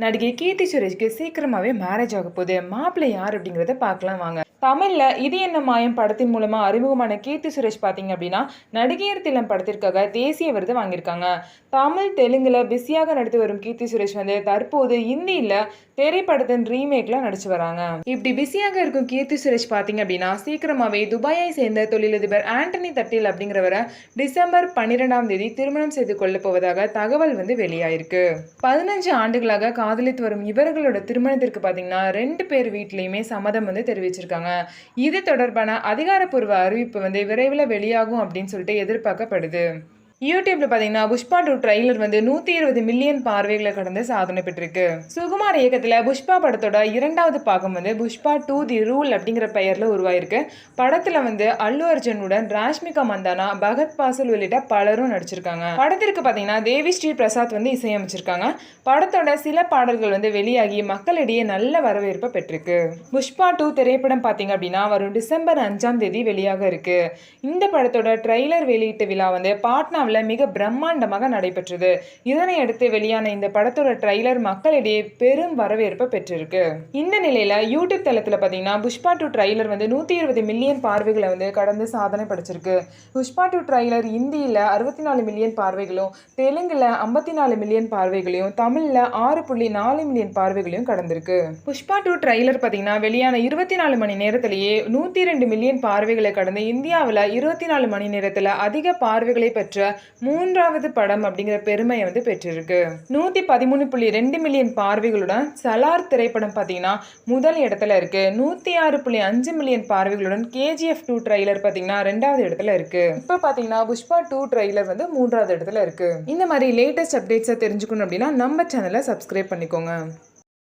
நடிகை கீர்த்தி சுரேஷ்க்கு சீக்கிரமாவே மேரேஜ் ஆக போகுது. மாப்பிள்ளை யார் அப்படிங்கிறத பார்க்கலாம் வாங்க. தமிழ்ல இது என்ன மாயம் படத்தின் மூலமா அறிமுகமான கீர்த்தி சுரேஷ் பார்த்தீங்க அப்படின்னா, நடிகையர் திலம் படத்திற்காக தேசிய விருது வாங்கியிருக்காங்க. தமிழ், தெலுங்குல பிஸியாக நடித்து வரும் கீர்த்தி சுரேஷ் வந்து தற்போது இந்தியில திரைப்படத்தின் ரீமேக்ல நடிச்சு வராங்க. இப்படி பிஸியாக இருக்கும் கீர்த்தி சுரேஷ் பார்த்தீங்க அப்படின்னா, சீக்கிரமாவே துபாயை சேர்ந்த தொழிலதிபர் ஆண்டனி தட்டில் அப்படிங்கிறவரை டிசம்பர் 12ஆம் தேதி திருமணம் செய்து கொள்ள போவதாக தகவல் வந்து வெளியாயிருக்கு. 15 ஆண்டுகளாக காதலித்து வரும் இவர்களோட திருமணத்திற்கு பார்த்தீங்கன்னா 2 பேர் வீட்லயுமே சம்மதம் வந்து தெரிவிச்சிருக்காங்க. இது தொடர்பான அதிகாரப்பூர்வ அறிவிப்பு வந்து விரைவில் வெளியாகும் அப்படின்னு சொல்லிட்டு எதிர்பார்க்கப்படுது. யூடியூப்ல பாத்தீங்கன்னா புஷ்பா 2 ட்ரைலர் வந்து 120 மில்லியன் பார்வைகளை கடந்து சாதனை பெற்றிருக்கு. சுகுமார் இயக்கத்துல புஷ்பா படத்தோட 2வது பாகம் வந்து புஷ்பா 2 தி ரூல் அப்படிங்கிற பெயர்ல உருவாயிருக்கு. படத்துல வந்து அல்லு அர்ஜுனுடன் ராஷ்மிகா மந்தானா, பகத் பாசல் உள்ளிட்ட பலரும் நடிச்சிருக்காங்க. படத்திற்கு பாத்தீங்கன்னா தேவி ஸ்ரீ பிரசாத் வந்து இசையமைச்சிருக்காங்க. படத்தோட சில பாடல்கள் வந்து வெளியாகி மக்களிடையே நல்ல வரவேற்பை பெற்றிருக்கு. புஷ்பா 2 திரைப்படம் பாத்தீங்க அப்படின்னா வரும் டிசம்பர் 5ஆம் தேதி வெளியாக இருக்கு. இந்த படத்தோட ட்ரைலர் வெளியீட்டு விழா வந்து பாட்னா மிக பிரம்மாண்டமாக நடைபெற்றது. இதனை அடுத்து வெளியான இந்த படத்தோட ட்ரைலர் மக்களிடையே பெரும் வரவேற்பை பெற்றிருக்கு. இந்த நிலையில யூடியூப் தளத்துல பாத்தீங்கன்னா புஷ்பா 2 ட்ரைலர் வந்து 120 மில்லியன் பார்வைகளை வந்து கடந்து சாதனை படைச்சிருக்கு. புஷ்பா 2 ட்ரைலர் இந்தியில 64 மில்லியன் பார்வைகளும், தெலுங்குல 54 மில்லியன் பார்வைகளையும், தமிழ்ல 6.4 மில்லியன் பார்வைகளையும் கடந்திருக்கு. புஷ்பா 2 ட்ரைலர் பாத்தீங்கன்னா வெளியான 24 மணி நேரத்திலேயே 102 மில்லியன் பார்வைகளை கடந்து இந்தியாவில் 24 மணி நேரத்துல அதிக பார்வைகளை பெற்ற 3வது படம் அப்படிங்கிற பெருமையை வந்து பெற்றிருக்கு. 113.2 மில்லியன் பார்வைகளுடன் சலார் திரைப்படம் பார்த்தீங்கன்னா முதல் இடத்துல இருக்கு. 106.5 மில்லியன் பார்வைகளுடன் KGF 2 ட்ரைலர் பார்த்தீங்கன்னா 2வது இடத்துல இருக்கு. இப்போ பார்த்தீங்கன்னா புஷ்பா 2 ட்ரைலர் வந்து 3வது இடத்துல இருக்கு. இந்த மாதிரி லேட்டஸ்ட் அப்டேட்ஸை தெரிஞ்சுக்கணும் அப்படின்னா நம்ம சேனலை சப்ஸ்கிரைப் பண்ணிக்கோங்க.